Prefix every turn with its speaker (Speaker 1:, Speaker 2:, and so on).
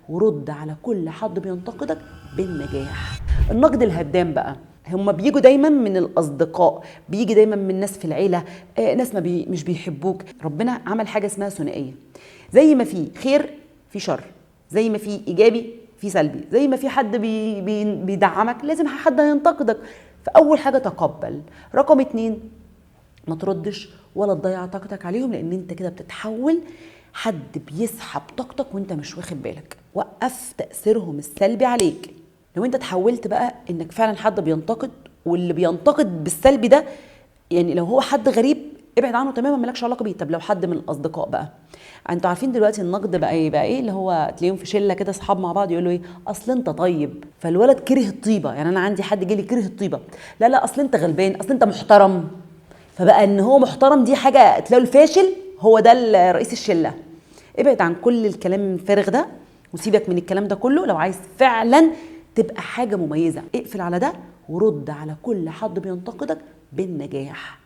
Speaker 1: ورد على كل حد بينتقدك بالنجاح. النقد الهدام بقى هم بيجوا دايما من الاصدقاء، بيجي دايما من ناس في العيله، ناس مش بيحبوك. ربنا عمل حاجه اسمها ثنائيه، زي ما في خير في شر، زي ما في ايجابي في سلبي، زي ما في حد بيدعمك لازم حد هينتقدك. فاول حاجه تقبل. رقم 2، ما تردش ولا تضيع طاقتك عليهم، لان انت كده بتتحول حد بيسحب طاقتك وانت مش واخد بالك. وقف تأثيرهم السلبي عليك. لو انت تحولت بقى انك فعلا حد بينتقد، واللي بينتقد بالسلبي ده يعني لو هو حد غريب ابعد عنه تماما، مالكش علاقه بيه. طب لو حد من الاصدقاء بقى، انتوا عارفين دلوقتي النقد بقى ايه اللي هو تلاقيهم في شله كده اصحاب مع بعض يقولوا ايه، اصل انت طيب. فالولد كره الطيبه، يعني انا عندي حد جالي كره الطيبه، لا لا اصل انت غلبان، اصل انت محترم. فبقى ان هو محترم دي حاجه، تلاقوا الفاشل هو ده رئيس الشله. ابعد عن كل الكلام الفارغ ده وسيبك من الكلام ده كله. لو عايز فعلا تبقى حاجه مميزه اقفل على ده ورد على كل حد بينتقدك بالنجاح.